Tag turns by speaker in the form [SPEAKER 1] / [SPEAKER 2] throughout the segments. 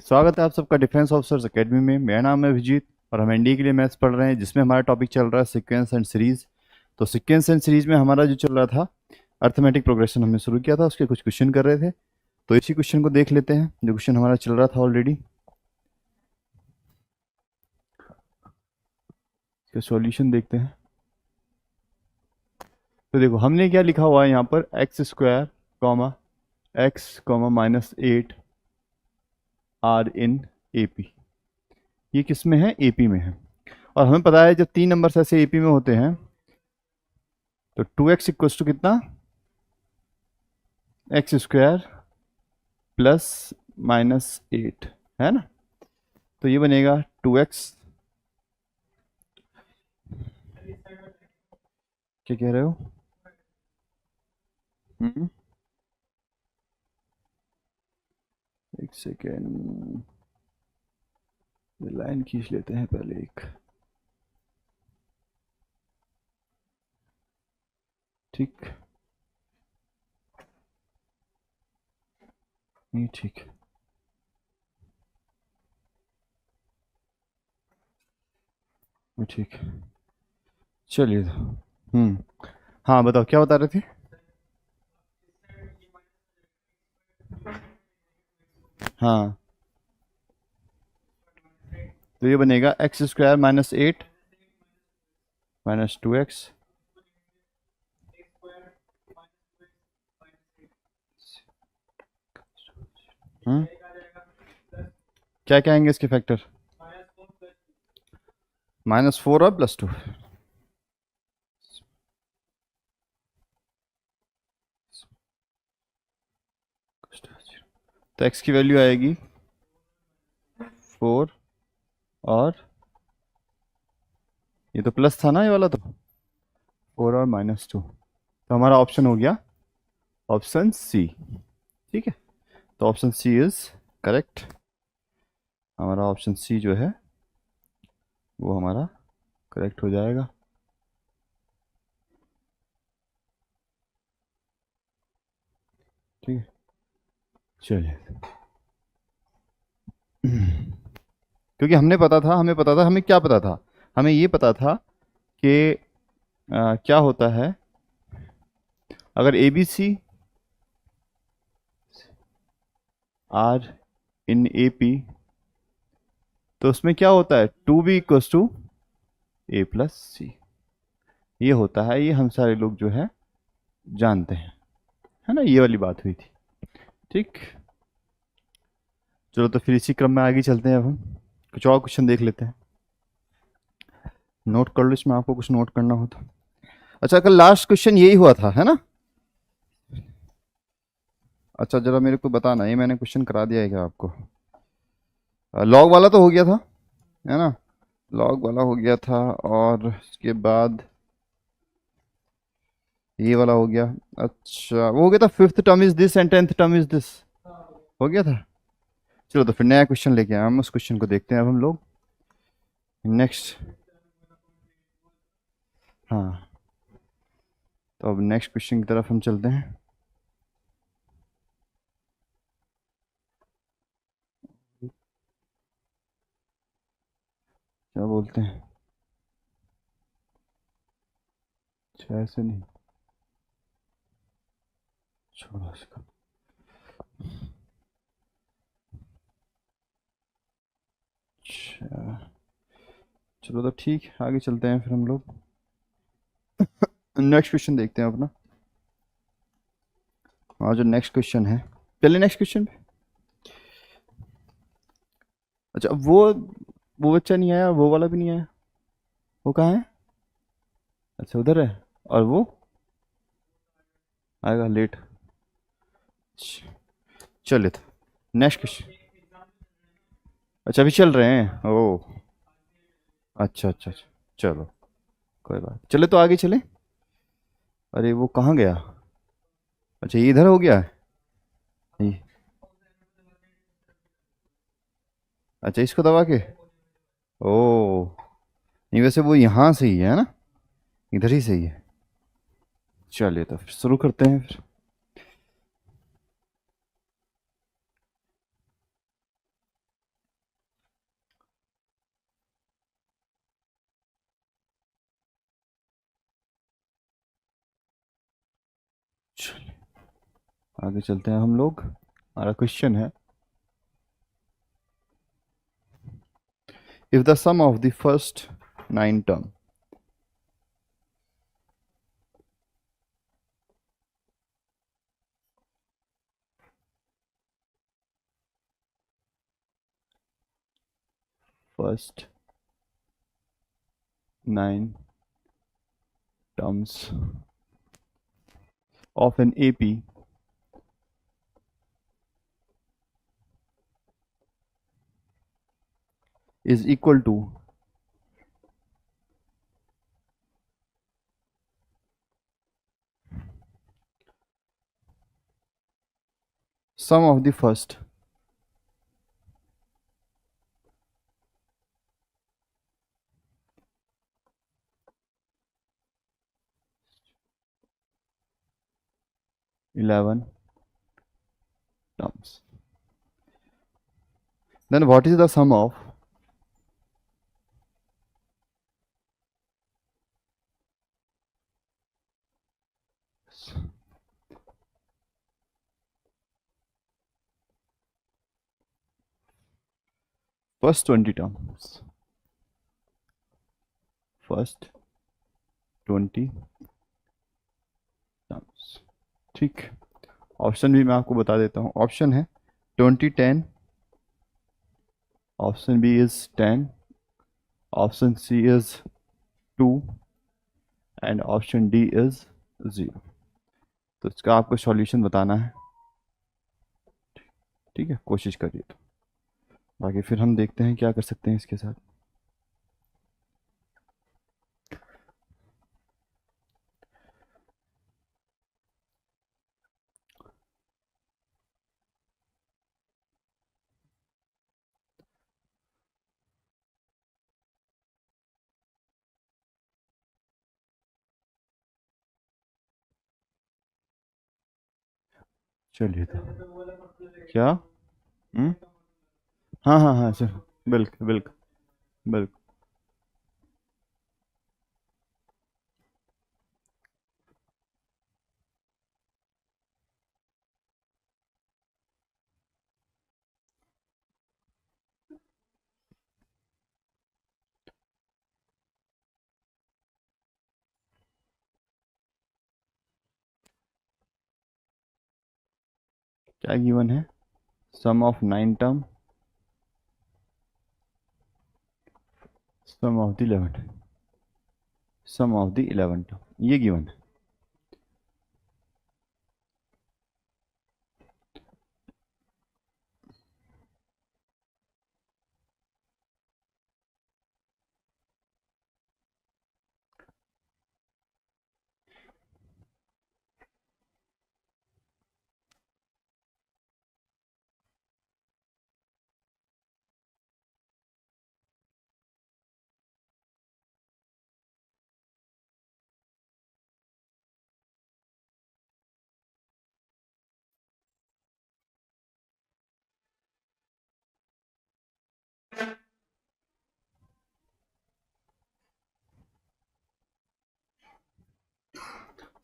[SPEAKER 1] स्वागत है आप सबका डिफेंस ऑफिसर्स एकेडमी में। मेरा नाम है अभिजीत और हम एनडीए के लिए मैथ्स पढ़ रहे हैं, जिसमें हमारा टॉपिक चल रहा है सीक्वेंस एंड सीरीज। तो सीक्वेंस एंड सीरीज में हमारा जो चल रहा था अर्थमेटिक प्रोग्रेशन हमने शुरू किया था, उसके कुछ क्वेश्चन कर रहे थे। तो इसी क्वेश्चन को देख लेते हैं जो क्वेश्चन हमारा चल रहा था ऑलरेडी। इसका सॉल्यूशन देखते हैं। तो देखो हमने क्या लिखा हुआ है यहाँ पर, X square comma X comma -8 are in A P. ये किस में है? एपी में है। और हमें पता है जब तीन नंबर्स ऐसे एपी में होते हैं तो 2x इक्वल टू कितना? एक्स स्क्वायर प्लस -8 है ना। तो ये बनेगा 2x। क्या कह रहे हो? हम्म, एक सेकेंड, लाइन खींच लेते हैं पहले एक। ठीक, नहीं ठीक, ठीक, चलिए। हाँ बताओ क्या बता रहे थे? हाँ, तो ये बनेगा एक्स स्क्वायर -8 -2x। हम्म, क्या क्या आएंगे इसके फैक्टर? -4 और +2। तो x की वैल्यू आएगी 4, और ये तो प्लस था ना, ये वाला तो 4 और -2। तो हमारा ऑप्शन हो गया ऑप्शन सी। ठीक है, तो ऑप्शन सी इज करेक्ट। हमारा ऑप्शन सी जो है वो हमारा करेक्ट हो जाएगा। ठीक है, चलिए। क्योंकि हमें क्या पता था? हमें ये पता था कि क्या होता है अगर a b c are in A P, तो उसमें क्या होता है? 2b equals to a plus c. ये होता है, ये हम सारे लोग जो है जानते हैं, है ना। ये वाली बात हुई थी। ठीक, चलो तो फिर इसी क्रम में आगे चलते हैं। अब हम कुछ और क्वेश्चन देख लेते हैं। नोट कर लो इसमें, आपको कुछ नोट करना हो तो। अच्छा, कल लास्ट क्वेश्चन यही हुआ था, है ना? अच्छा, जरा मेरे को बताना, ये मैंने क्वेश्चन करा दिया है क्या आपको? लॉग वाला तो हो गया था, है ना। लॉग वाला हो गया था, और उसके बाद ये वाला हो गया। अच्छा, वो हो गया था, fifth term is this and tenth term is this, हो गया था। चलो तो फिर नया क्वेश्चन लेके आए हम, उस क्वेश्चन को देखते हैं अब हम लोग नेक्स्ट। हाँ, तो अब नेक्स्ट क्वेश्चन की तरफ हम चलते हैं। क्या बोलते हैं? अच्छा, ऐसे नहीं, छोड़ो इसको। अच्छा, चलो तो ठीक है, आगे चलते हैं फिर हम लोग। नेक्स्ट क्वेश्चन देखते हैं अपना। और जो नेक्स्ट क्वेश्चन है, पहले नेक्स्ट क्वेश्चन पे। अच्छा, वो बच्चा नहीं आया, वो वाला भी नहीं आया। वो कहाँ है? अच्छा, उधर है। और वो आएगा लेट। चलिए तो नेक्स्ट क्वेश्चन। अच्छा, अभी चल रहे हैं, ओ। अच्छा अच्छा अच्छा, चलो कोई बात, चले तो आगे चले। अरे वो कहाँ गया? अच्छा, ये इधर हो गया है ये। अच्छा, इसको दबा के, ओ। नहीं, वैसे वो यहाँ से ही है ना, इधर ही सही है। चलिए तो फिर शुरू करते हैं फिर। आगे चलते हैं हम लोग। हमारा क्वेश्चन है, if the sum of the first 9 term first 9 terms of an AP is equal to sum of the first 11 terms. Then what is the sum of first 20 terms? First 20 terms. ठीक, option भी मैं आपको बता देता हूँ। Option है 20 10, option B is 10, option C is 2 and option D is 0। तो इसका आपको सॉल्यूशन बताना है। ठीक है, कोशिश करिए। तो बाकी फिर हम देखते हैं क्या कर सकते हैं इसके साथ। चलिए तो क्या। हाँ हाँ हाँ सर, बिल्कुल बिल्कुल बिल्कुल। क्या गिवन है? Sum of 9 term, sum of the 11, sum of the 11 term, ये गिवन है।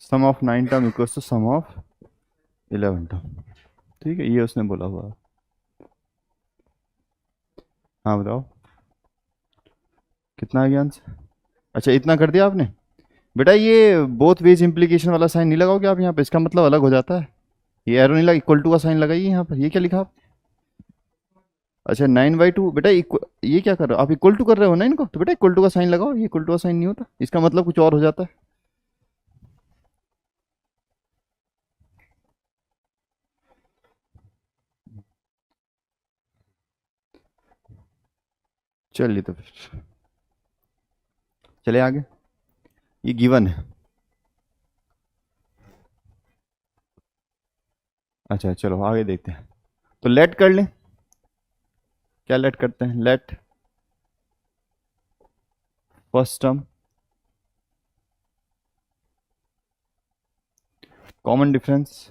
[SPEAKER 1] Sum of 9 term equals to sum of 11 term. ठीक है, ये उसने बोला हुआ। हाँ बताओ, कितना आ गया आंसर? अच्छा, इतना कर दिया आपने। बेटा ये बोथ वेज इम्प्लीकेशन वाला साइन नहीं लगाओगे आप यहाँ पे, इसका मतलब अलग हो जाता है। ये एरो नहीं लगा, इक्वल टू का साइन लगाइए यहाँ पर। ये क्या लिखा आप? अच्छा 9/2 बेटा, ये क्या कर रहे हो आप? इक्वल टू कर रहे हो ना इनको, तो बेटा इक्वल टू का साइन लगाओ। ये इक्वल टू का साइन नहीं होता, इसका मतलब कुछ और हो जाता है। चलिए तो फिर चले आगे। ये गिवन है। अच्छा चलो आगे देखते हैं। तो लेट कर लें। क्या लेट करते हैं? Let first term common difference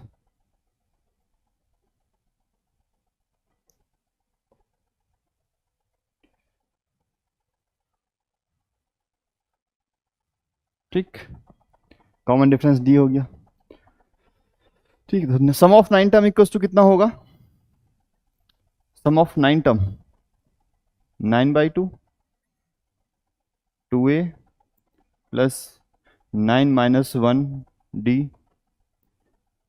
[SPEAKER 1] ठीक, कॉमन डिफरेंस डी हो गया। ठीक है, तो sum of 9 term equals to कितना होगा? सम of 9 term 9/2 2a plus 9 - 1d,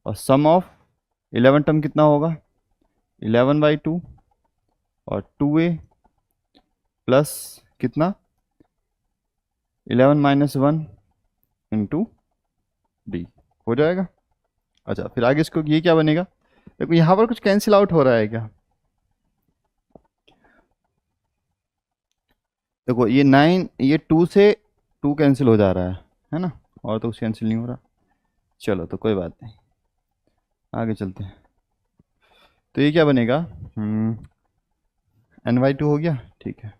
[SPEAKER 1] और सम ऑफ 11 टर्म कितना होगा? 11/2 और 2a प्लस कितना? 11 - 1 इंटू डी हो जाएगा। अच्छा, फिर आगे इसको ये क्या बनेगा? देखो यहाँ पर कुछ कैंसिल आउट हो रहा है क्या? देखो ये 9, ये 2 से 2 कैंसिल हो जा रहा है ना, और तो कुछ कैंसिल नहीं हो रहा। चलो तो कोई बात नहीं, आगे चलते हैं। तो ये क्या बनेगा? n/2 हो गया, ठीक है।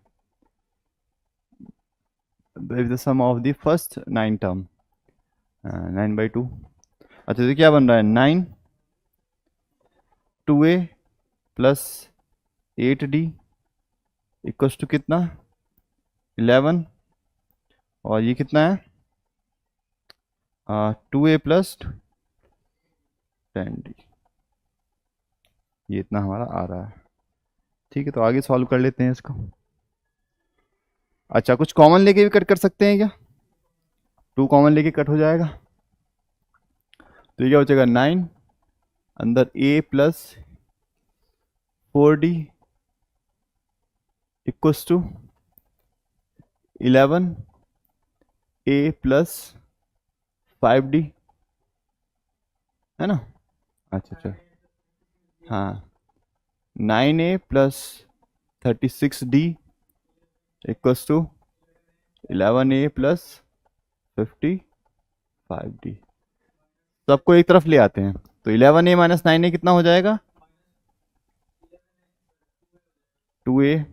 [SPEAKER 1] The sum of the first 9 term 9/2। अच्छा, तो क्या बन रहा है? 9 2a plus 8d equals to कितना? 11, और ये कितना है? 2a प्लस 10d, ये इतना हमारा आ रहा है। ठीक है, तो आगे सॉल्व कर लेते हैं इसको। अच्छा, कुछ कॉमन लेके भी कट कर सकते हैं क्या? 2 कॉमन लेके कट हो जाएगा, तो ये क्या हो जाएगा? 9 अंदर a plus 4d equals to 11 a plus 5d, है ना? अच्छा अच्छा, हाँ, 9a plus 36d equals to 11a plus 55d। सबको एक तरफ ले आते हैं, तो 11a - 9a कितना हो जाएगा? 2a,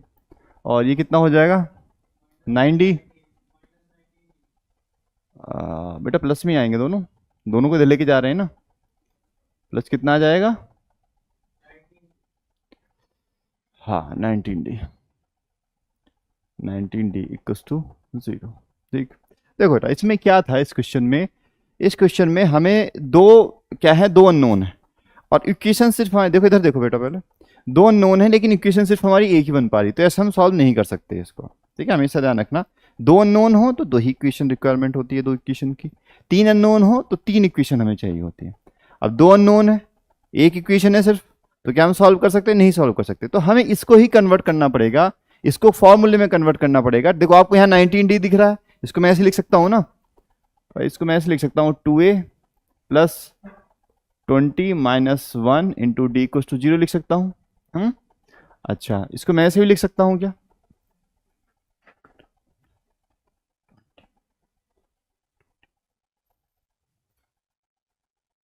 [SPEAKER 1] और ये कितना हो जाएगा? 9d। बेटा प्लस में आएंगे दोनों, दोनों को लेके जा रहे हैं ना। प्लस कितना आ जाएगा? हाँ, 19d इक्वल्स टू 0। ठीक, देखो बेटा इसमें क्या था इस क्वेश्चन में? इस क्वेश्चन में हमें दो क्या है? 2 अननोन है, और इक्वेशन सिर्फ हमारे, देखो इधर देखो बेटा, पहले 2 अननोन है लेकिन इक्वेशन सिर्फ हमारी एक ही बन पा रही, तो ऐसा हम सॉल्व नहीं कर सकते इसको। ठीक है, हमेशा ध्यान रखना, 2 अननोन हो तो 2 ही इक्वेशन रिक्वायरमेंट होती है, 2 इक्वेशन की। 3 अननोन हो तो 3 इक्वेशन हमें चाहिए होती है। अब 2 अननोन है, एक इक्वेशन है सिर्फ, तो क्या हम सॉल्व कर सकते हैं? नहीं सॉल्व कर सकते, तो हमें इसको ही कन्वर्ट करना पड़ेगा, इसको फॉर्मूले में कन्वर्ट करना पड़ेगा। देखो आपको यहाँ 19d दिख रहा है, इसको मैं ऐसे लिख सकता हूँ ना, इसको मैं ऐसे लिख सकता हूँ 2a plus 20 - 1 into D equals to 0 लिख सकता हूँ। अच्छा, इसको मैं ऐसे भी लिख सकता हूँ क्या?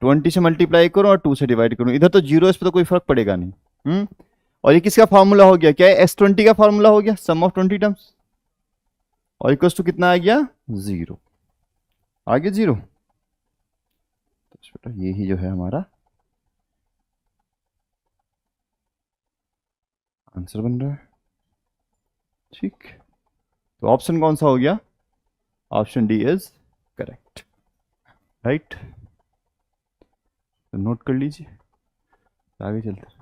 [SPEAKER 1] ट्वेंटी से मल्टीप्लाई करूं और 2 से डिवाइड करूं, इधर तो 0, इस पर तो कोई फर्क पड़ेगा नहीं। और ये किसका फॉर्मूला हो गया? क्या है? S20 का फॉर्मूला हो गया, सम ऑफ 20 टर्म्स, और इक्वल्स टू कितना आ गया? 0 आ गया, 0। बेटा ये ही जो है हमारा आंसर बन रहा है। ठीक, तो ऑप्शन कौन सा हो गया? Option D is correct, right. तो नोट कर लीजिए, आगे चलते हैं।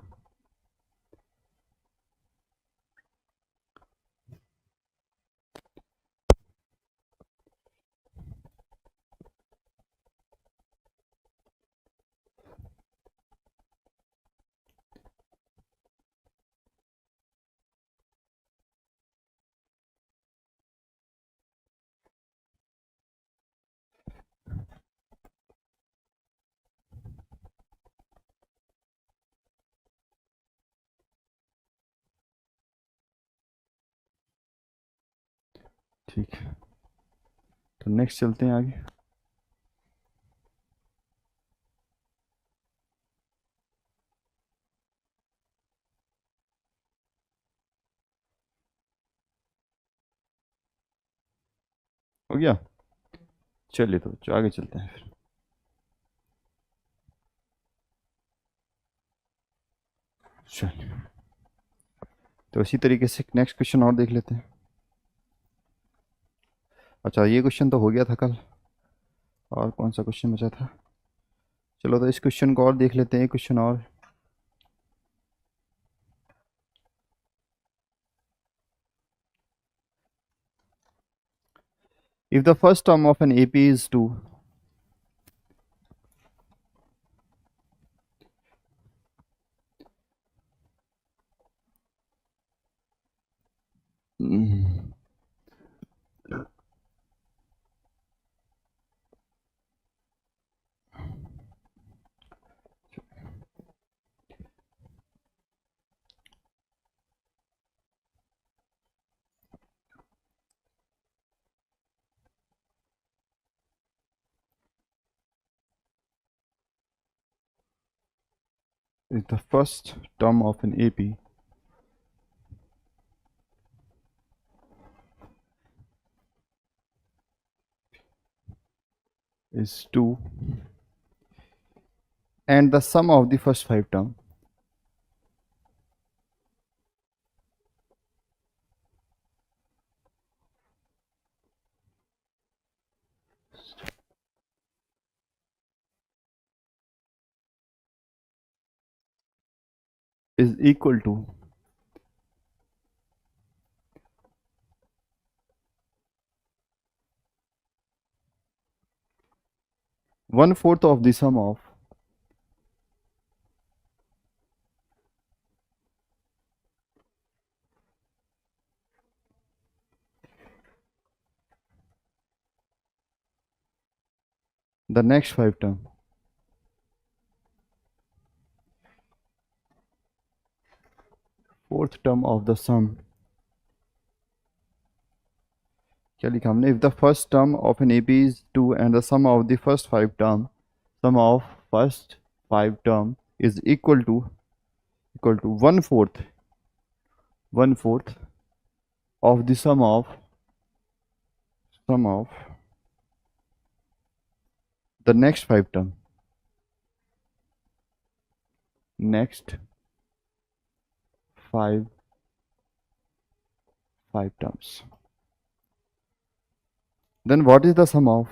[SPEAKER 1] ठीक है, तो नेक्स्ट चलते हैं आगे। हो गया, चलिए तो आगे चलते हैं फिर। चलिए, तो इसी तरीके से नेक्स्ट क्वेश्चन और देख लेते हैं। अच्छा, ये क्वेश्चन तो हो गया था कल, और कौन सा क्वेश्चन बचा था? चलो तो इस क्वेश्चन को और देख लेते हैं, क्वेश्चन और। If the first term of an AP is 2, mm, if the first term of an AP is 2 and the sum of the first 5 term is equal to 1/4 of the sum of the next 5 term, fourth term of the sum, क्या लिखा हमने? If the first term of an AP is 2 and the sum of the first 5 term, sum of first 5 term is equal to 1/4 of the sum of the next 5 term, next 5 terms. Then what is the sum of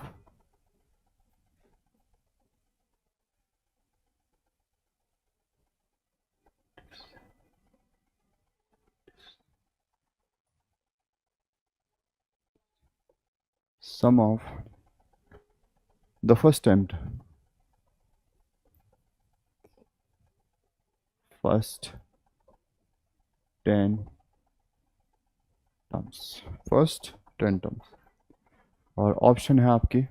[SPEAKER 1] the first attempt, first 10 terms, first 10 terms. और option है आपके,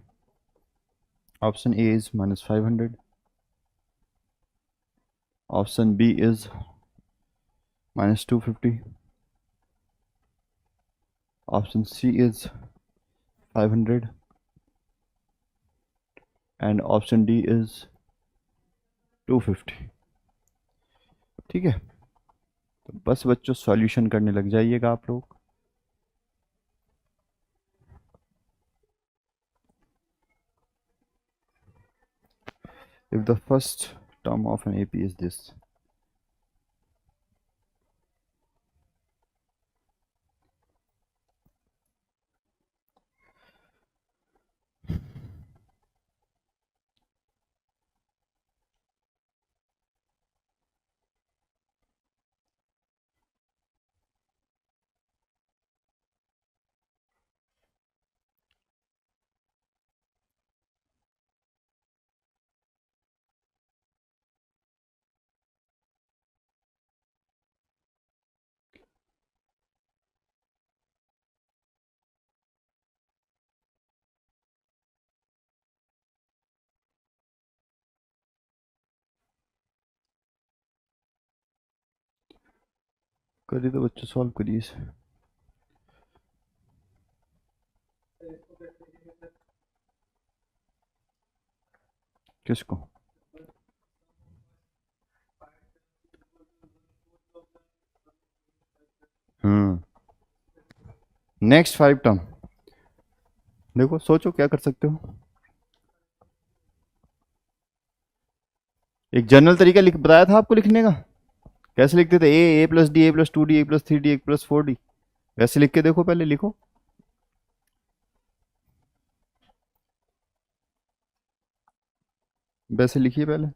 [SPEAKER 1] option A is -500, option B is -250, option C is 500 and option D is 250। ठीक है, तो बस बच्चों solution करने लग जाइएगा आप लोग। If the first term of an AP is this, करिए तो बच्चों सॉल्व करिए इसे। किसको? नेक्स्ट 5 टर्म, देखो सोचो क्या कर सकते हो। एक जनरल तरीका लिख बताया था आपको लिखने का, कैसे लिखते थे? ए प्लस डी, ए प्लस 2 डी, ए प्लस 3 डी, ए प्लस 4 डी, वैसे लिख के देखो, पहले लिखो। वैसे लिखिए पहले।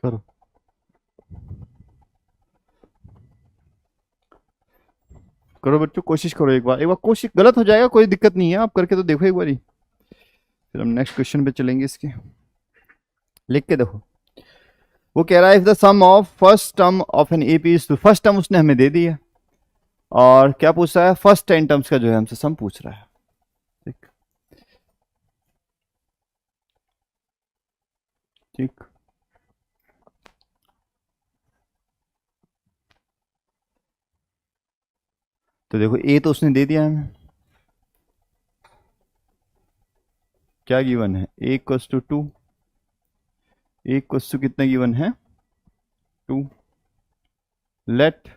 [SPEAKER 1] करो करो बच्चों, कोशिश करो, एक बार कोशिश, गलत हो जाएगा कोई दिक्कत नहीं है, आप करके तो देखो एक बारी, फिर हम नेक्स्ट क्वेश्चन पे चलेंगे इसके। लिख के देखो। वो कह रहा है if the sum of first term of an AP is two, first term उसने हमें दे दी है, और क्या पूछ रहा है, फर्स्ट 10 टर्म्स का जो है हमसे सम पूछ रहा है। ठीक ठीक। तो देखो ए तो उसने दे दिया हमें, क्या गिवन है, a equals to 2, a equals to कितना गिवन है, 2। Let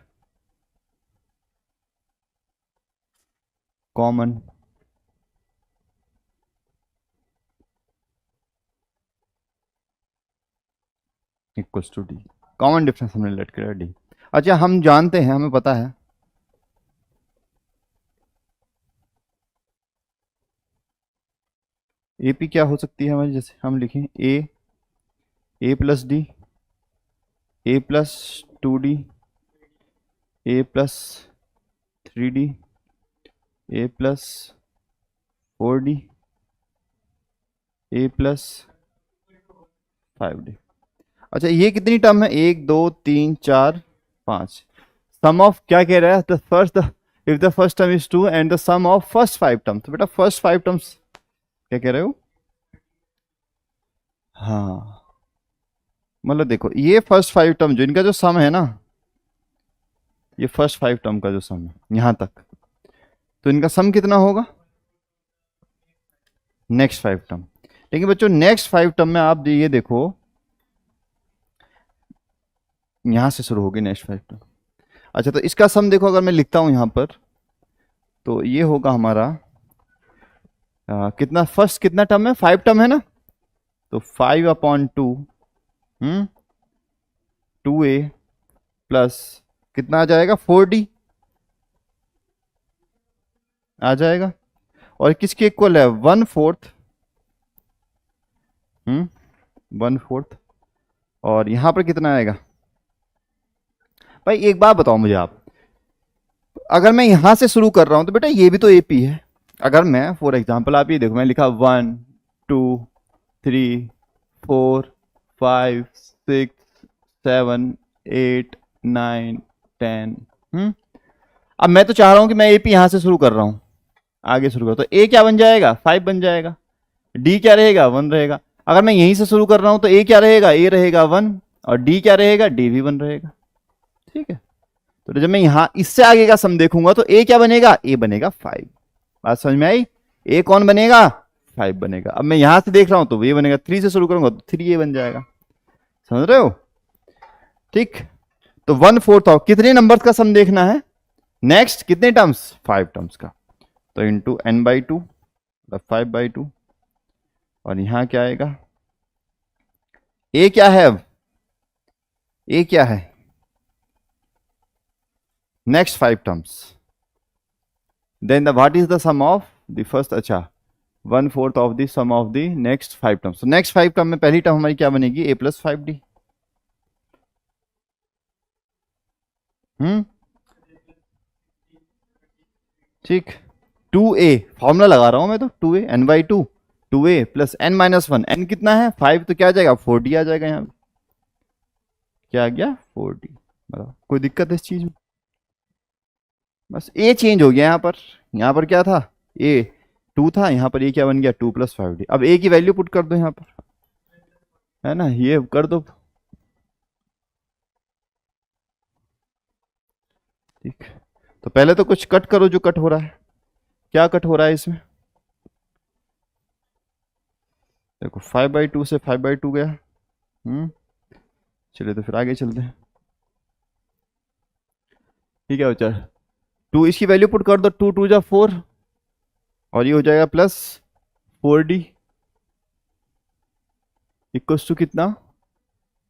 [SPEAKER 1] common equals to d, common difference हमने लेट किया डी। अच्छा हम जानते हैं, हमें पता है एपी क्या हो सकती है हमारी, जैसे हम लिखें ए प्लस डी, ए प्लस 2D, ए प्लस 3D, ए प्लस 4D, ए प्लस 5D। अच्छा ये कितनी टर्म है, 1 2 3 4 5। सम ऑफ क्या कह रहा है, the first, if the first term is 2 and the sum of first 5 term, तो बेटा फर्स्ट 5 टर्म्स क्या कह रहे हो, हाँ मतलब देखो ये फर्स्ट 5 टर्म जो इनका जो सम है ना, ये फर्स्ट 5 टर्म का जो सम है यहां तक, तो इनका सम कितना होगा, नेक्स्ट 5 टर्म। लेकिन बच्चों नेक्स्ट 5 टर्म में आप ये देखो, यहां से शुरू होगी नेक्स्ट 5 टर्म। अच्छा तो इसका सम देखो, अगर मैं लिखता हूं यहां पर, तो ये होगा हमारा कितना, फर्स्ट कितना टर्म है, 5 टर्म है ना, तो 5/2, 2A प्लस कितना आ जाएगा, 4D आ जाएगा, और किसके इक्वल है, 1/4, 1/4, और यहां पर कितना आएगा। भाई एक बात बताओ मुझे आप, अगर मैं यहां से शुरू कर रहा हूं तो बेटा ये भी तो एपी है। अगर मैं फॉर एग्जांपल, आप ये देखो, मैं लिखा 1 2 3 4 5 6 7 8 9 10, अब मैं तो चाह रहा हूं कि मैं एपी यहां से शुरू कर रहा हूं, आगे शुरू कर, तो ए क्या बन जाएगा, 5 बन जाएगा, डी क्या रहेगा, 1 रहेगा। अगर मैं यहीं से शुरू कर रहा हूं तो ए क्या रहेगा, ए रहेगा 1, और डी क्या रहेगा, डी भी 1 रहेगा। ठीक है, तो जब मैं यहां इससे आगे का सम देखूंगा तो ए क्या बनेगा, ए बनेगा 5। बात समझ में आई, ए कौन बनेगा, 5 बनेगा। अब मैं यहां से देख रहा हूं तो ये बनेगा, 3 से शुरू करूंगा तो 3A बन जाएगा, समझ रहे हो। ठीक, तो 1/4 ऑफ कितने नंबर्स का सम देखना है, नेक्स्ट कितने टर्म्स, 5 टर्म्स का, तो इंटू n/2 5/2, और यहां क्या आएगा, ए क्या है, अब ए क्या है, next 5 terms, then the what is the sum of the first, अच्छा 1/4 of the sum of the next 5 terms. तो नेक्स्ट 5 टर्म में पहली टर्म हमारी क्या बनेगी, a प्लस 5d। हम्म, ठीक। 2a फॉर्मूला लगा रहा हूं मैं तो, 2a n/2, 2a plus n minus 1, n कितना है 5, तो क्या आ जाएगा 4d आ जाएगा यहाँ। क्या आ गया 4d। बताओ कोई दिक्कत है इस चीज में? बस a चेंज हो गया यहाँ पर क्या था, a 2 था, यहाँ पर ये क्या बन गया 2 प्लस 5d। अब a की वैल्यू पुट कर दो यहाँ पर, है ना, ये कर दो। ठीक, तो पहले तो कुछ कट करो जो कट हो रहा है। क्या कट हो रहा है इसमें, देखो 5/2 से 5/2 गया। चलिए तो फिर आगे चलते हैं। ठीक है बच्चा, 2 इसकी वैल्यू पुट कर दो, 2 2 जा 4, और ये हो जाएगा प्लस 4d इक्वल्स टू कितना,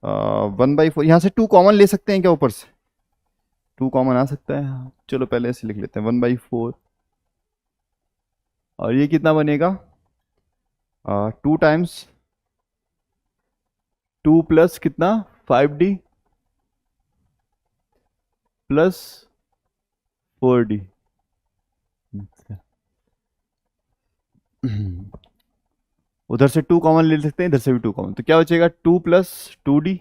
[SPEAKER 1] 1/4। यहाँ से 2 कॉमन ले सकते हैं क्या, ऊपर से 2 कॉमन आ सकता है, चलो पहले ऐसे लिख लेते हैं 1/4, और ये कितना बनेगा 2 टाइम्स 2 प्लस कितना 5d प्लस 4d। उधर से 2 कॉमन ले सकते हैं, इधर से भी 2 कॉमन, तो क्या बचेगा 2 plus 2d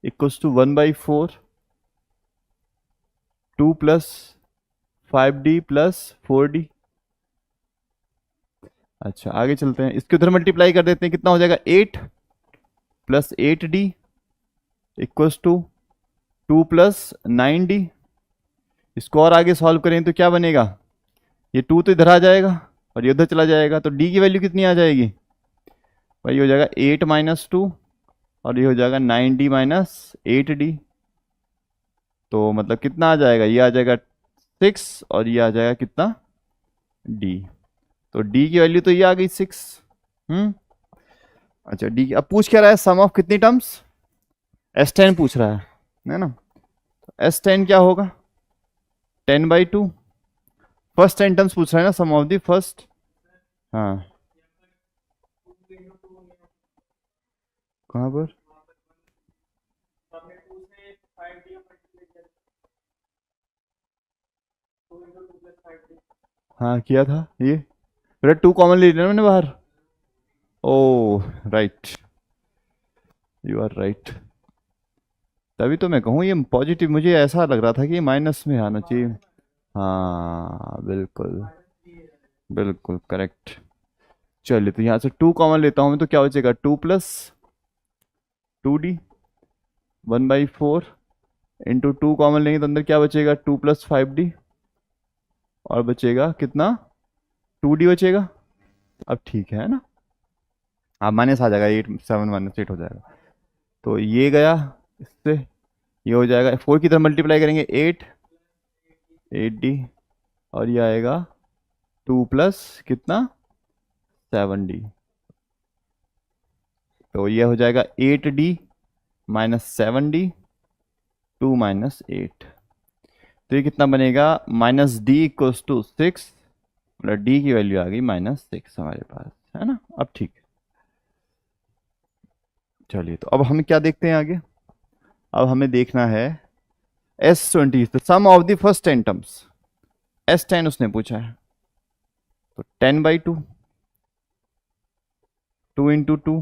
[SPEAKER 1] equals to 1/4, 2 plus 5d plus 4d। अच्छा आगे चलते हैं, इसके उधर मल्टीप्लाई कर देते हैं, कितना हो जाएगा 8 plus 8d equals to 2 plus 9d। इसको और आगे सॉल्व करें तो क्या बनेगा, ये 2 तो इधर आ जाएगा और ये उधर चला जाएगा, तो d की वैल्यू कितनी आ जाएगी, वही हो जाएगा 8 माइनस 2, और ये हो जाएगा 9d माइनस 8d। तो मतलब कितना आ जाएगा, ये आ जाएगा 6, और ये आ जाएगा कितना d। तो d की वैल्यू तो ये आ गई 6। हम्म, अच्छा d अब पूछ क्या रहा है, सम ऑफ कितनी टर्म्स, S10 पूछ रहा है ना। S10 क्या होगा 10/2, फर्स्ट 10 टर्म्स पूछ रहा है ना, सम ऑफ द फर्स्ट। हाँ कहाँ पर, हाँ किया था ये, बेटा 2 कॉमन ले लिया ना मैंने बाहर। ओ राइट, यू आर राइट, तभी तो मैं कहूँ ये पॉजिटिव, मुझे ऐसा लग रहा था कि ये माइनस में आना चाहिए। हाँ बिल्कुल, बिल्कुल करेक्ट। चलिए तो यहाँ से 2 कॉमन लेता हूँ मैं, तो क्या बचेगा 2 प्लस 2d 1/4 इंटू 2 कॉमन लेंगे तो अंदर क्या बचेगा 2 प्लस 5d, और बचेगा कितना 2d बचेगा। अब ठीक है ना, अब माइनस आ जाएगा 8 7 माइनस 8 हो जाएगा, तो ये गया इससे, ये हो जाएगा 4 की तरफ मल्टीप्लाई करेंगे 8d, और ये आएगा 2 प्लस कितना 7d, तो ये हो जाएगा 8d माइनस 7d, 2 माइनस 8, तो ये कितना बनेगा -d = 6, मतलब d की वैल्यू आ गई -6 हमारे पास, है ना। अब ठीक है, चलिए तो अब हम क्या देखते हैं आगे, अब हमें देखना है S20, the sum of the first 10 terms. S10 उसने पूछा है, तो 10/2, 2 इंटू 2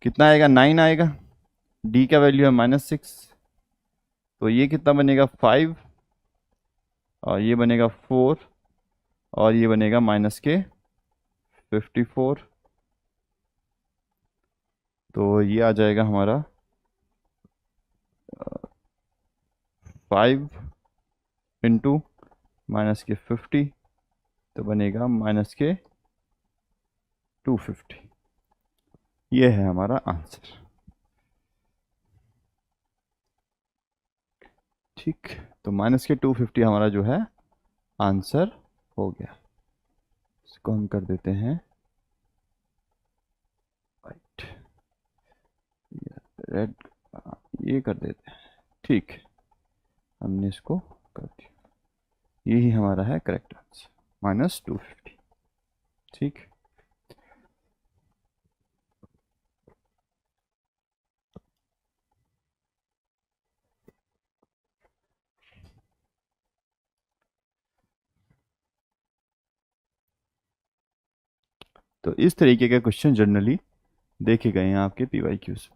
[SPEAKER 1] कितना आएगा 9 आएगा, d का वैल्यू है -6, तो ये कितना बनेगा 5, और ये बनेगा 4, और ये बनेगा -54, तो ये आ जाएगा हमारा 5 इंटू -50, तो बनेगा -250। ये है हमारा आंसर। ठीक, तो -250 हमारा जो है आंसर हो गया। इसको हम कर देते हैं वाइट, रेड, ये कर देते हैं। ठीक, हमने इसको कर दिया। यही हमारा है करेक्ट आंसर, -250। ठीक। तो इस तरीके के क्वेश्चन जनरली देखे गए हैं आपके पीवाईक्यूज।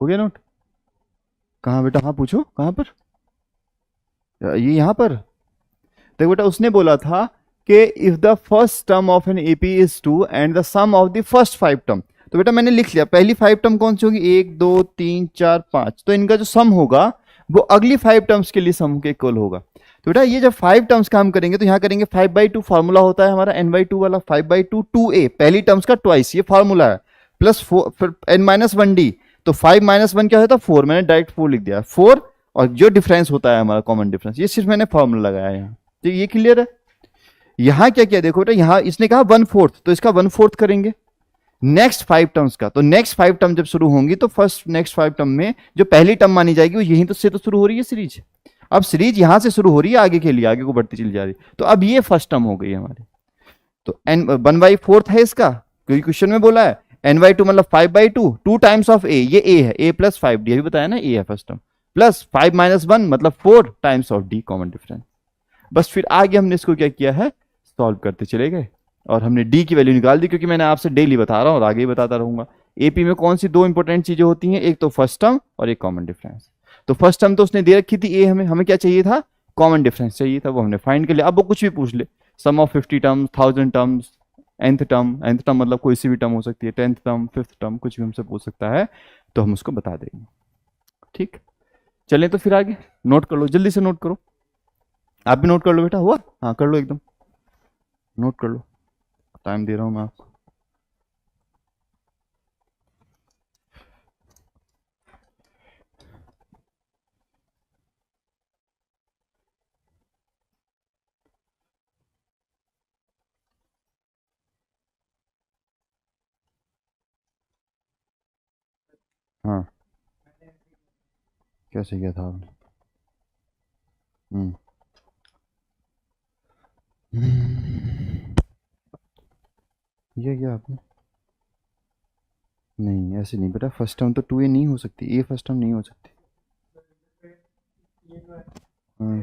[SPEAKER 1] हो गया नोट? कहाँ बेटा? हाँ पूछो, कहाँ पर? ये यहाँ पर देखो बेटा, उसने बोला था कि if the first term of an AP is 2 and the sum of the first 5 term, तो बेटा मैंने लिख लिया पहली 5 टर्म कौन सी होगी, 1 2 3 4 5, तो इनका जो सम होगा वो अगली 5 टर्म्स के लिए सम के इक्वल होगा। तो बेटा ये जब 5 टर्म्स का हम करेंगे तो यहाँ करेंगे 5/2, फार्मूला होता है हमारा n/2 वाला, 5/2 2a पहली टर्म्स का ट्वाइस, ये फार्मूला है, प्लस 4 फिर n-1d, तो 5 - 1 क्या होता है 4, मैंने डायरेक्ट 4 लिख दिया 4, और जो डिफरेंस होता है हमारा कॉमन डिफरेंस, ये सिर्फ मैंने फार्मूला लगाया है यहाँ। तो ये क्लियर है? यहां क्या किया देखो बेटा, यहां इसने कहा 1/4, तो इसका 1/4 करेंगे नेक्स्ट 5 टर्म्स का, तो नेक्स्ट 5 टर्म जब शुरू होंगी तो फर्स्ट नेक्स्ट 5 टर्म में जो पहली टर्म मानी जाएगी वो यहीं तो से तो शुरू हो रही है सीरीज। अब सीरीज यहां से शुरू हो रही है आगे के लिए, आगे को बढ़ती चली जा रही है, तो अब ये फर्स्ट टर्म हो गई हमारी। तो एन 1/4 है इसका, क्योंकि क्वेश्चन में बोला है n/2 मतलब 5/2, 2 टाइम्स ऑफ ए, ये ए है, a प्लस 5d, अभी बताया ना ए है फर्स्ट टर्म, प्लस 5 - 1 मतलब 4 times of D common difference. बस फिर आगे हमने इसको क्या किया है, सॉल्व करते चले गए, और हमने डी की वैल्यू निकाल दी, क्योंकि मैंने आपसे डेली बता रहा हूँ और आगे ही बताता रहूंगा। एपी में कौन सी दो इंपॉर्टेंट चीजें होती हैं, एक तो फर्स्ट टर्म और एक कॉमन डिफरेंस। तो फर्स्ट टर्म तो उसने दे रखी थी ए, हमें हमें क्या चाहिए था, कॉमन डिफरेंस चाहिए था, वो हमने फाइंड कर लिया। अब वो कुछ भी पूछ ले, sum of 50 terms, 1000 terms, nth term मतलब कोई सी भी टर्म हो सकती है, 10th टर्म, 5th टर्म, कुछ भी हमसे पूछ सकता है, तो हम उसको बता देंगे। ठीक, चलें तो फिर आगे नोट कर लो, जल्दी से नोट करो, आप भी नोट कर लो बेटा, हुआ? हाँ कर लो एकदम, नोट कर लो, टाइम दे रहा हूँ मैं आपको। हाँ, कैसे किया था आपने? हम्म ये क्या आपने? नहीं ऐसे नहीं बेटा, फर्स्ट टर्म तो 2a नहीं हो सकती, ए फर्स्ट टर्म नहीं हो सकती। हम्म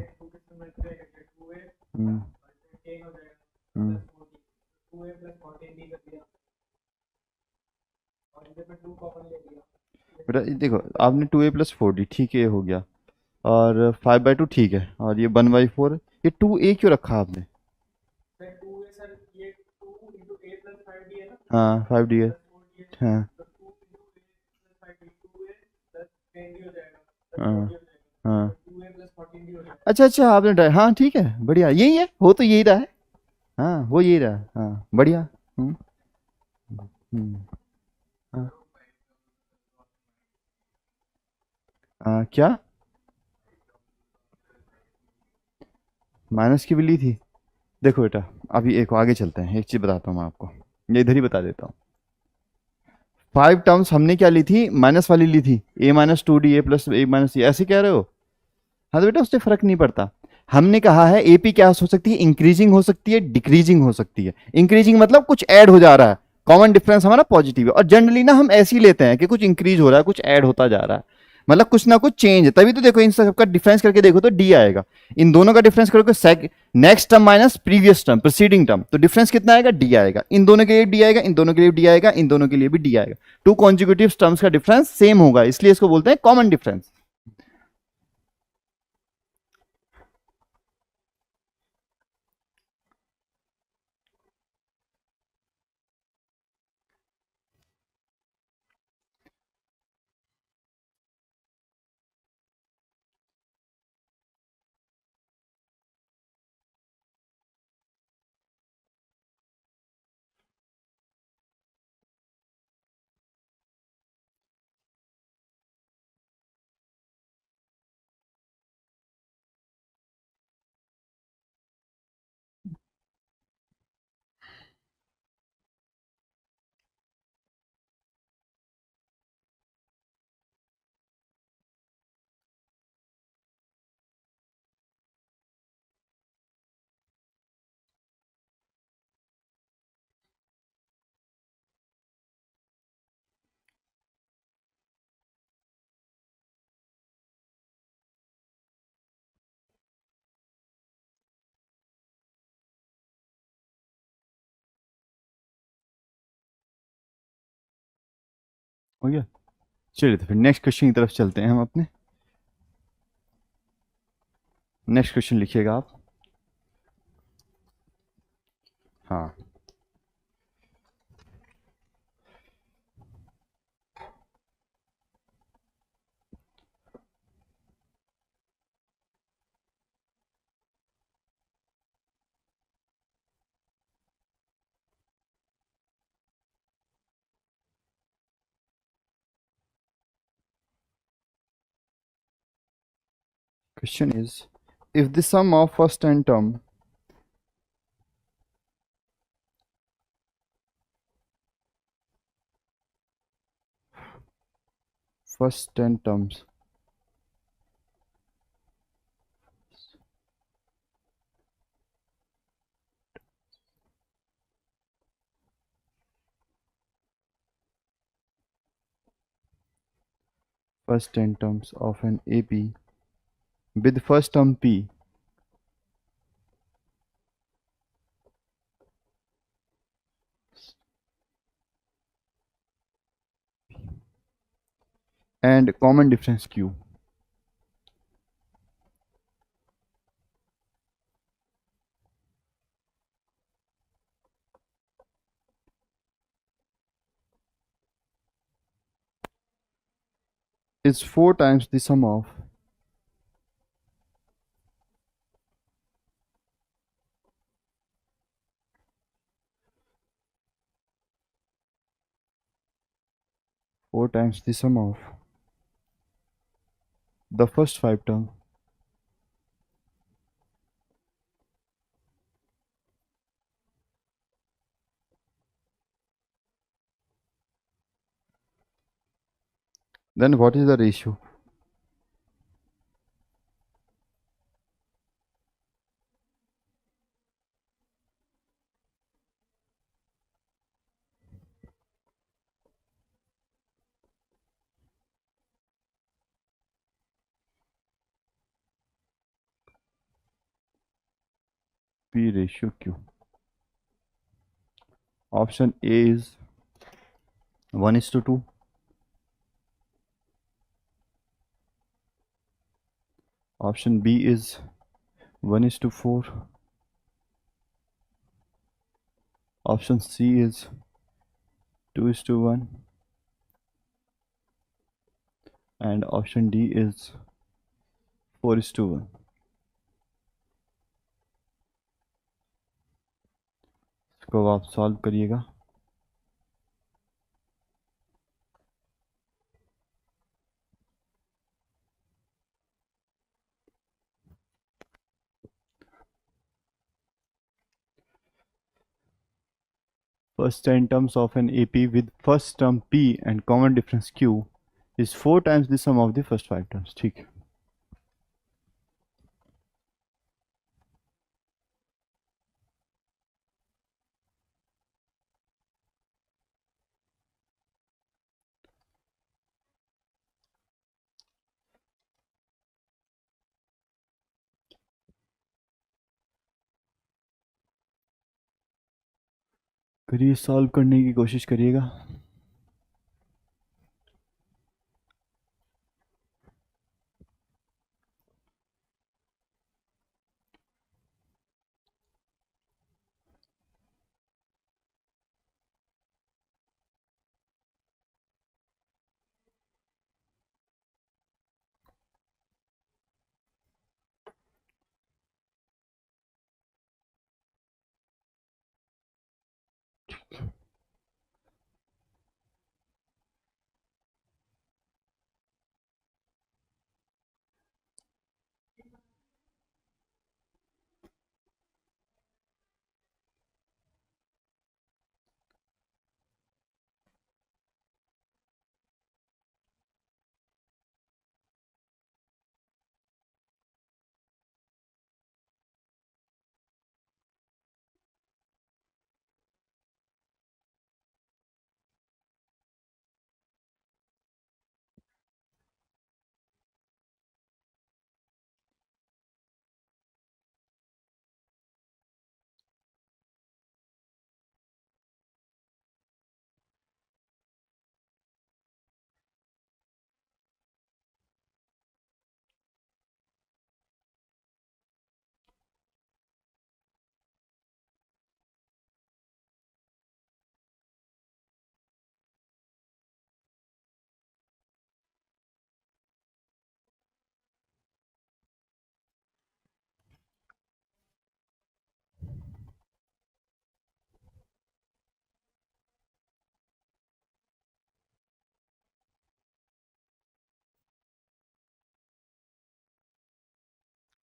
[SPEAKER 1] हम्म हम्म बेटा ये देखो, आपने 2a + 4d, ठीक है ये हो गया, और 5/2 ठीक है, और ये 1/4, ये 2a क्यों रखा आपने? हाँ 5d है। हाँ हाँ हाँ, अच्छा अच्छा आपने हाँ ठीक है, बढ़िया, यही है, हो तो यही रहा है। हाँ वो यही रहा, हाँ बढ़िया। हम्म हम्म हाँ, क्या? माइनस की भी ली थी? देखो बेटा, अभी एक आगे चलते हैं, एक चीज बताता हूँ मैं आपको, ये इधर ही बता देता हूँ। 5 टर्म्स हमने क्या ली थी, माइनस वाली ली थी, a-2d, a+a-c, ऐसे कह रहे हो? हाँ तो बेटा उससे फर्क नहीं पड़ता। हमने कहा है एपी क्या हो सकती है, इंक्रीजिंग हो सकती है, डिक्रीजिंग हो सकती है। इंक्रीजिंग मतलब कुछ ऐड हो जा रहा है, कॉमन डिफरेंस हमारा पॉजिटिव है, और जनरली ना हम ऐसे ही लेते हैं कि कुछ इंक्रीज हो रहा है, कुछ ऐड होता जा रहा है, मतलब कुछ ना कुछ चेंज है, तभी तो देखो इन सबका डिफरेंस करके देखो तो डी आएगा। इन दोनों का डिफरेंस करोगे, next term minus previous term, preceding term, तो डिफरेंस कितना आएगा, डी आएगा। इन दोनों के लिए डी आएगा, इन दोनों के लिए डी आएगा, इन दोनों के लिए भी डी आएगा। टू कॉन्जिक्यूटिव टर्म्स का डिफरेंस सेम होगा, इसलिए इसको बोलते हैं कॉमन डिफरेंस। हो गया। चलिए तो फिर नेक्स्ट क्वेश्चन की तरफ चलते हैं हम अपने। नेक्स्ट क्वेश्चन लिखिएगा आप। हाँ। Question is, if the sum of first n term first 10 terms first 10 terms of an AP with first term P and common difference Q is 4 times the sum of the first 5 term then what is the ratio? P ratio Q. Option A is 1:2. Option B is 1:4. Option C is 2:1. And option D is 4:1. इसको आप solve करिएगा। First 10 terms of an AP with first term P and common difference Q is 4 times the sum of the first 5 terms. ठीक है। करिए, solve करने की कोशिश करिएगा।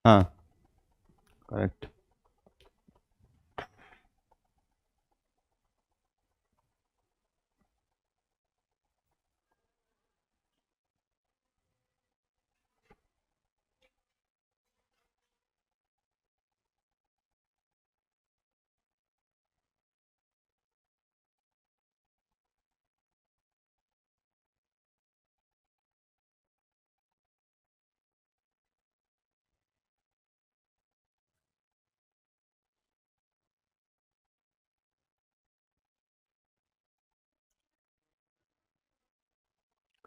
[SPEAKER 1] हाँ करेक्ट।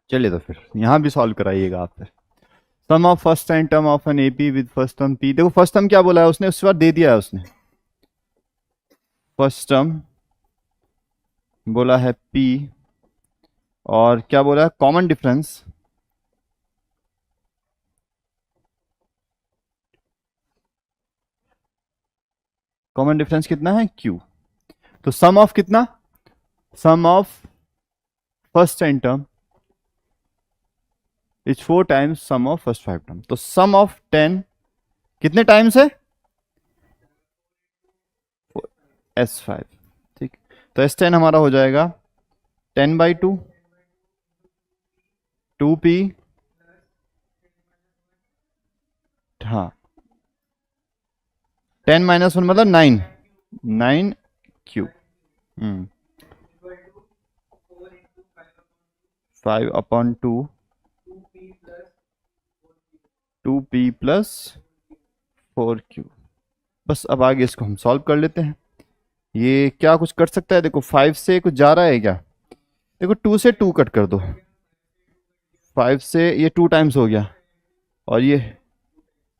[SPEAKER 1] चलिए तो फिर यहाँ भी सॉल्व कराइएगा आप फिर। Sum of first and term of an AP with first term p. देखो फर्स्ट टर्म क्या बोला है उसने, उस बार दे दिया है उसने। फर्स्ट टर्म बोला है पी, और क्या बोला है, कॉमन डिफरेंस कितना है, क्यू। तो सम ऑफ कितना, sum of first and term is 4 times sum of first 5 term. तो सम ऑफ 10 कितने टाइम्स है, S5। ठीक, तो S10 हमारा हो जाएगा 10/2 2p, हाँ 10 - 1 मतलब 9, 9 क्यू। 5/2 2p plus 4q। बस अब आगे इसको हम सॉल्व कर लेते हैं। ये क्या कुछ कट सकता है, देखो 5 से कुछ जा रहा है क्या, देखो 2 से 2 कट कर दो, 5 से ये 2 टाइम्स हो गया, और ये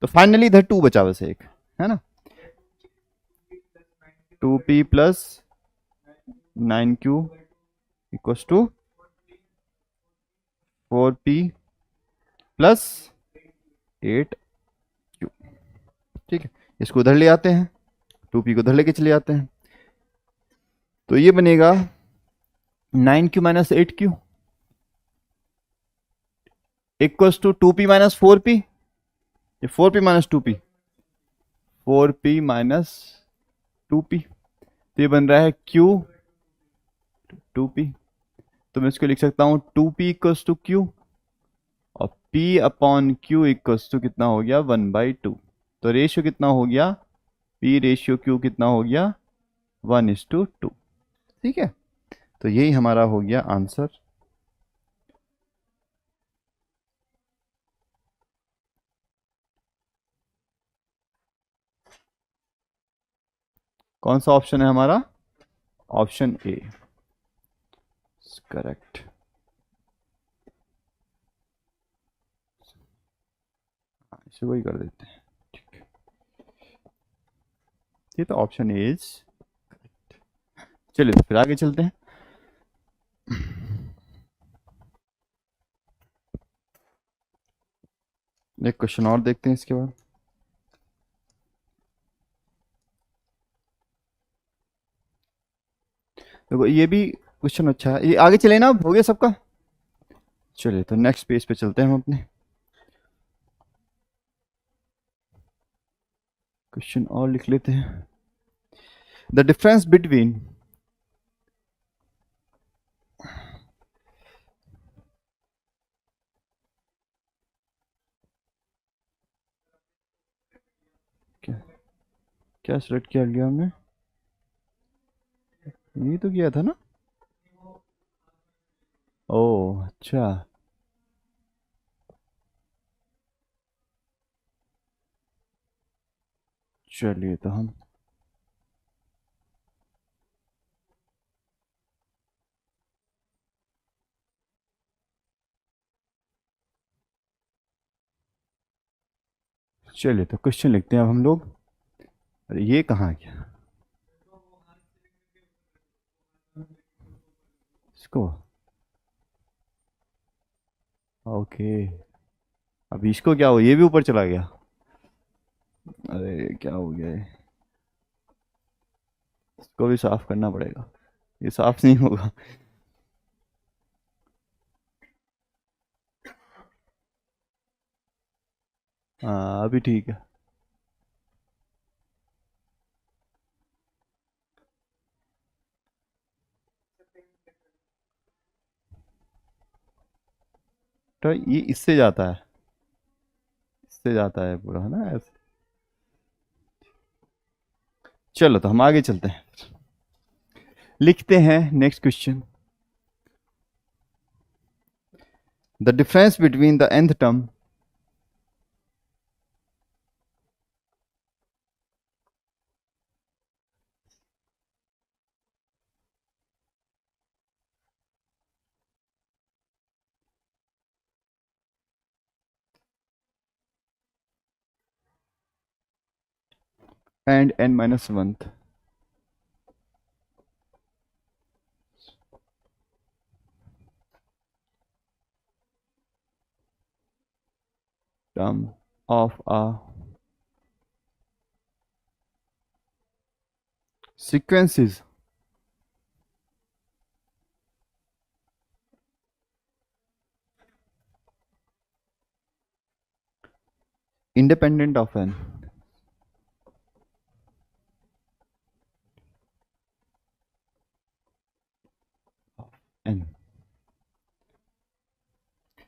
[SPEAKER 1] तो फाइनली इधर 2 बचा बस एक, है ना। 2p plus 9q equals to 4p plus 8q। ठीक है, इसको उधर ले आते हैं, 2p को उधर लेके चले आते हैं, तो ये बनेगा 9q minus 8q equals to 2p minus 4p, ये 4p minus 2p, 4p minus 2p, तो ये बन रहा है q 2p। तो मैं इसको लिख सकता हूँ 2p इक्वस टू q, और p upon q equals to कितना हो गया 1/2। तो रेशियो कितना हो गया, p रेशियो q कितना हो गया 1:2। ठीक है, तो यही हमारा हो गया आंसर। कौन सा ऑप्शन है हमारा, ऑप्शन ए करेक्ट। इसे वही कर देते हैं, ये तो ऑप्शन ए इज। चलिए तो फिर आगे चलते हैं। एक क्वेश्चन और देखते हैं इसके बाद। देखो ये भी क्वेश्चन अच्छा है, ये आगे चले ना, हो गया सबका। चलिए तो नेक्स्ट पेज पे चलते हैं हम अपने। क्वेश्चन और लिख लेते हैं। द डिफरेंस बिटवीन क्या, क्या सेलेक्ट किया गया हमने, ये तो किया था ना। ओह अच्छा, चलिए तो हम चलिए तो क्वेश्चन लिखते हैं अब हम लोग। अरे ये कहाँ गया, इसको, ओके। अब इसको क्या हो, ये भी ऊपर चला गया, अरे क्या हो गया ये, इसको भी साफ करना पड़ेगा, ये साफ नहीं होगा। हाँ अभी ठीक है। तो ये इससे जाता है, इससे जाता है पूरा, है ना ऐसे। चलो तो हम आगे चलते हैं, लिखते हैं next question. The difference between the nth term and n minus oneth term of a sequences independent of n,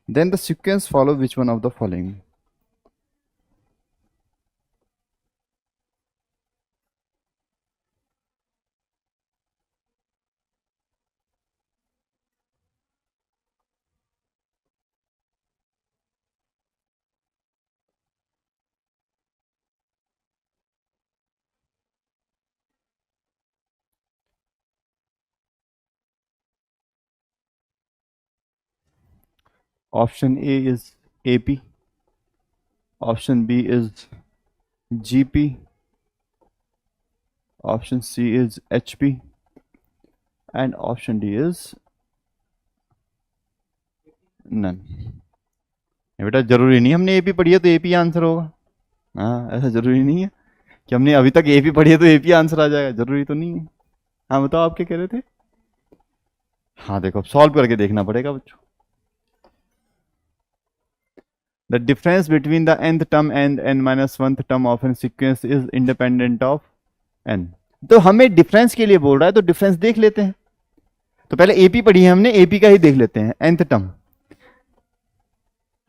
[SPEAKER 1] then the sequence follow which one of the following? Option A is AP, option B is GP, option C is HP, and option D is none. बेटा जरूरी नहीं हमने AP पढ़ी है तो AP answer होगा, हाँ ऐसा जरूरी नहीं है कि हमने अभी तक एपी पढ़ी है तो एपी आंसर आ जाएगा, जरूरी तो नहीं है। हाँ बताओ आप क्या कह रहे थे। हाँ देखो अब सॉल्व करके देखना पड़ेगा बच्चों। The difference between the nth term and n minus 1th term of a sequence is independent of n। तो हमें डिफरेंस के लिए बोल रहा है तो डिफरेंस देख लेते हैं। तो पहले एपी पढ़ी है हमने, एपी का ही देख लेते हैं। nth टर्म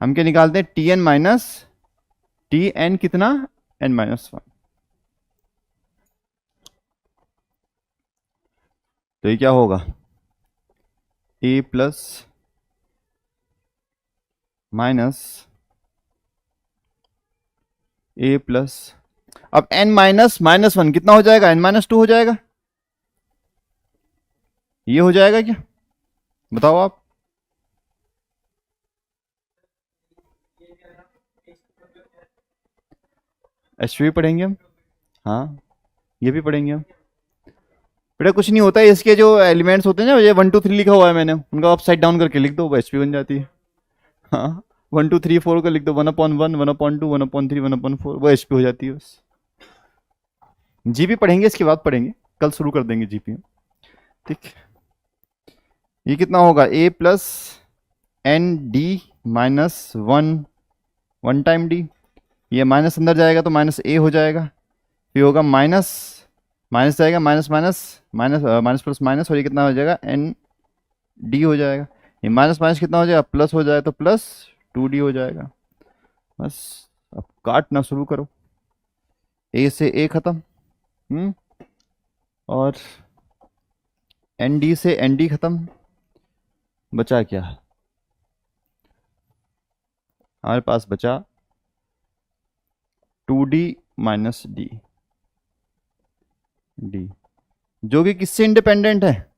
[SPEAKER 1] हम क्या निकालते हैं, T n minus T n कितना, n माइनस 1। तो ये क्या होगा, a plus minus a plus, अब n माइनस माइनस 1 कितना हो जाएगा, n माइनस 2 हो जाएगा। ये हो जाएगा क्या, बताओ आप। एच भी पढ़ेंगे हम, हाँ ये भी पढ़ेंगे हम। बेटा कुछ नहीं होता है, इसके जो एलिमेंट्स होते हैं ना, ये 1 2 3 लिखा हुआ है मैंने, उनका अपसाइड डाउन करके लिख दो, वो एच बन जाती है। हाँ 1 2 3 4 का लिख दो, 1/1 1/2 1/3 1/4, वो एच हो जाती है बस। जीपी पढ़ेंगे, इसके बाद पढ़ेंगे, कल शुरू कर देंगे जीपी। ठीक, ये कितना होगा, a plus n d minus 1 1 time d, ये माइनस अंदर जाएगा तो माइनस ए हो जाएगा, फिर होगा माइनस माइनस जाएगा, minus minus minus minus plus minus, और ये कितना हो जाएगा, एन डी हो जाएगा। ये माइनस माइनस कितना हो जाएगा, प्लस हो जाएगा, तो प्लस 2D हो जाएगा। बस अब काटना शुरू करो, ए से ए खत्म, और एन डी से एन डी खत्म, बचा क्या, हमारे पास बचा 2D माइनस डी, डी जो कि किससे इंडिपेंडेंट है,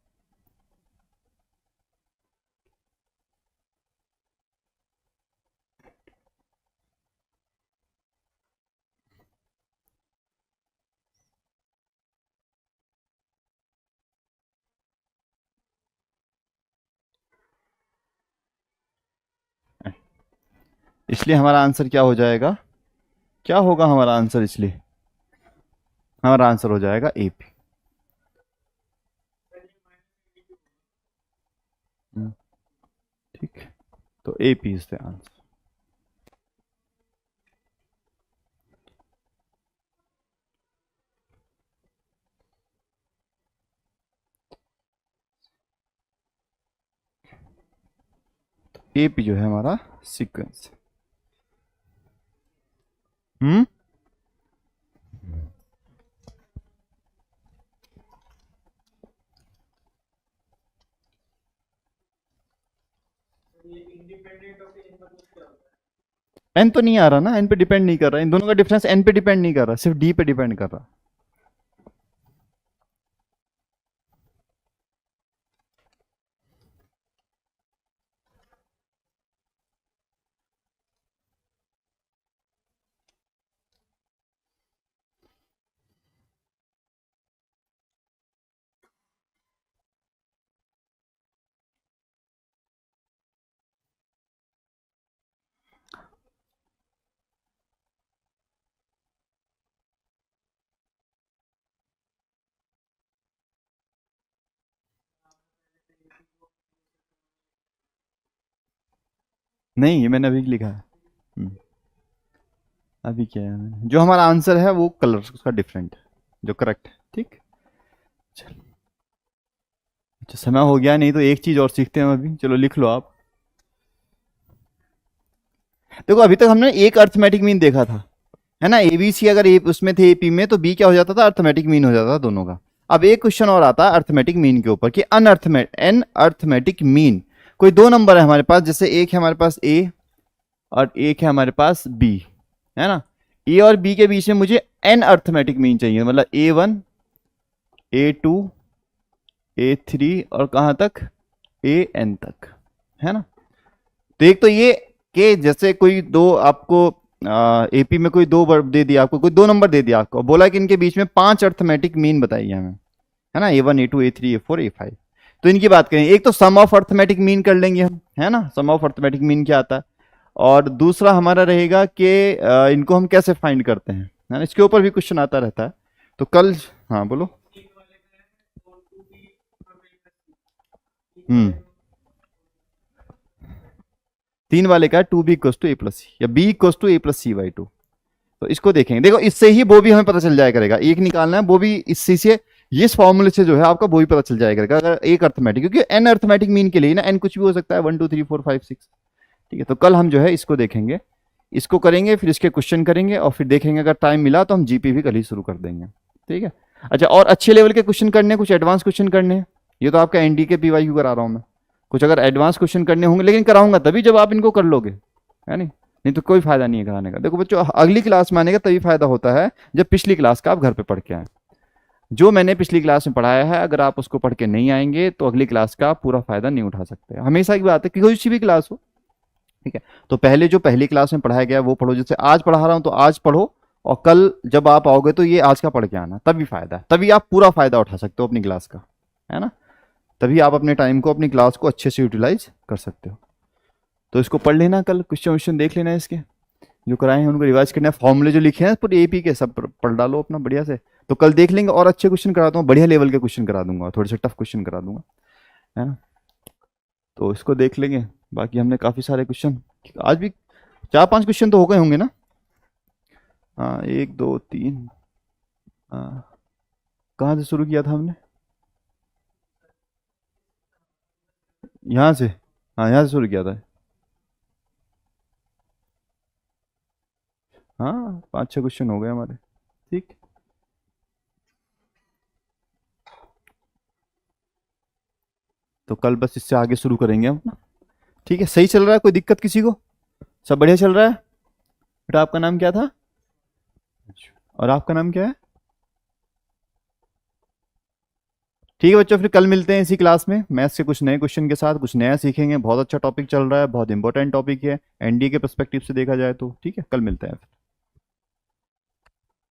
[SPEAKER 1] इसलिए हमारा आंसर क्या हो जाएगा, क्या होगा हमारा आंसर, इसलिए हमारा आंसर हो जाएगा एपी। ठीक, तो AP is the answer. AP जो है हमारा सीक्वेंस। हम्म एन तो नहीं आ रहा ना, एन पे डिपेंड नहीं कर रहा, इन दोनों का डिफरेंस एन पे डिपेंड नहीं कर रहा, सिर्फ डी पे डिपेंड कर रहा। नहीं, ये मैंने अभी लिखा है। हम्म, अभी क्या है, जो हमारा आंसर है वो कलर उसका डिफरेंट है, जो करेक्ट है। ठीक, चलो। अच्छा, समय हो गया, नहीं तो एक चीज और सीखते हैं अभी। चलो लिख लो आप। देखो अभी तक हमने एक अर्थमेटिक मीन देखा था, है ना। एबीसी अगर ए उसमें थे एपी में, तो बी क्या हो जाता था, अर्थमेटिक मीन हो जाता था दोनों का। अब एक क्वेश्चन और आता है अर्थमेटिक मीन के ऊपर कि एन अर्थमेटिक मीन। कोई दो नंबर है हमारे पास, जैसे एक है हमारे पास ए और एक है हमारे पास बी, है ना। ए और बी के बीच में मुझे एन अर्थमेटिक मीन चाहिए, मतलब A1 A2 A3 और कहां तक, AN तक, है ना। तो एक तो ये कि जैसे कोई दो आपको एपी में कोई दो वर्ब दे दिया आपको, कोई दो नंबर दे दिया आपको, बोला कि इनके बीच में 5 अर्थमेटिक मीन बताइए हमें, है ना। A1 A2 A3 A4 A5। तो इनकी बात करें, एक तो सम ऑफ अर्थमेटिक मीन कर लेंगे हम, है ना। सम ऑफ अर्थमेटिक मीन क्या आता है, और दूसरा हमारा रहेगा कि इनको हम कैसे फाइंड करते हैं, है ना। इसके ऊपर भी क्वेश्चन आता रहता है। तो कल, हाँ बोलो। हम्म, तीन वाले का two b equals to a plus c, या बी इक्वस टू A+C/2। तो इसको देखेंगे, देखो इससे ही वो भी हमें पता चल जाया करेगा, एक निकालना है वो भी इसी से, इस फॉर्मूले से जो है आपका वो भी पता चल जाया करेगा अगर एक अर्थमेटिक, क्योंकि एन अर्थमेटिक मीन के लिए ना एन कुछ भी हो सकता है, 1 2 3 4 5 6। ठीक है, तो कल हम जो है इसको देखेंगे, इसको करेंगे, फिर इसके क्वेश्चन करेंगे, और फिर देखेंगे अगर टाइम मिला तो हम जीपी भी कल ही शुरू कर देंगे। ठीक है। अच्छा, और अच्छे लेवल के क्वेश्चन करने, कुछ एडवांस क्वेश्चन करने हैं। ये तो आपका एनडी के पीवाईक्यू करा रहा हूं मैं, कुछ अगर एडवांस क्वेश्चन करने होंगे, लेकिन कराऊंगा तभी जब आप इनको कर लोगे, है नहीं। नहीं तो कोई फायदा नहीं है कराने का। देखो बच्चों, अगली क्लास में आने का तभी फायदा होता है जब पिछली क्लास का आप घर पे पढ़ के आए। जो मैंने पिछली क्लास में पढ़ाया है, अगर आप उसको पढ़ के नहीं आएंगे तो अगली क्लास का पूरा फायदा नहीं उठा सकते। हमेशा की बात है कि कोई सी भी क्लास हो, ठीक है, तो पहले जो पहली क्लास में पढ़ाया गया वो पढ़ो। जैसे आज पढ़ा रहा हूं तो आज पढ़ो, और कल जब आप आओगे तो ये आज का पढ़ के आना, तभी फायदा है, तभी आप पूरा फायदा उठा सकते हो अपनी क्लास का, है ना। तभी आप अपने टाइम को, अपनी क्लास को अच्छे से यूटिलाइज कर सकते हो। तो इसको पढ़ लेना, कल क्वेश्चन क्वेश्चन देख लेना, इसके जो कराए हैं उनको रिवाइज करना है, फॉर्मूले जो लिखे हैं पूरे एपी के सब पढ़ डालो अपना बढ़िया से। तो कल देख लेंगे, और अच्छे क्वेश्चन कराता हूँ, बढ़िया लेवल के क्वेश्चन करा दूंगा, थोड़े से टफ क्वेश्चन करा दूंगा, है ना। तो इसको देख लेंगे। बाकी हमने काफ़ी सारे क्वेश्चन आज भी, 4 5 क्वेश्चन तो हो गए होंगे ना। हाँ, 1 2 3। हाँ, कहाँ से शुरू किया था हमने, यहाँ से। हाँ, यहाँ से शुरू किया था। हाँ, 5 6 क्वेश्चन हो गए हमारे। ठीक, तो कल बस इससे आगे शुरू करेंगे हम अपना। ठीक है, सही चल रहा है, कोई दिक्कत किसी को, सब बढ़िया चल रहा है। बेटा आपका नाम क्या था, और आपका नाम क्या है। ठीक है बच्चों, फिर कल मिलते हैं इसी क्लास में, मैथ्स के कुछ नए क्वेश्चन के साथ, कुछ नया सीखेंगे। बहुत अच्छा टॉपिक चल रहा है, बहुत इंपॉर्टेंट टॉपिक है एनडीए के पर्सपेक्टिव से देखा जाए तो। ठीक है, कल मिलते हैं।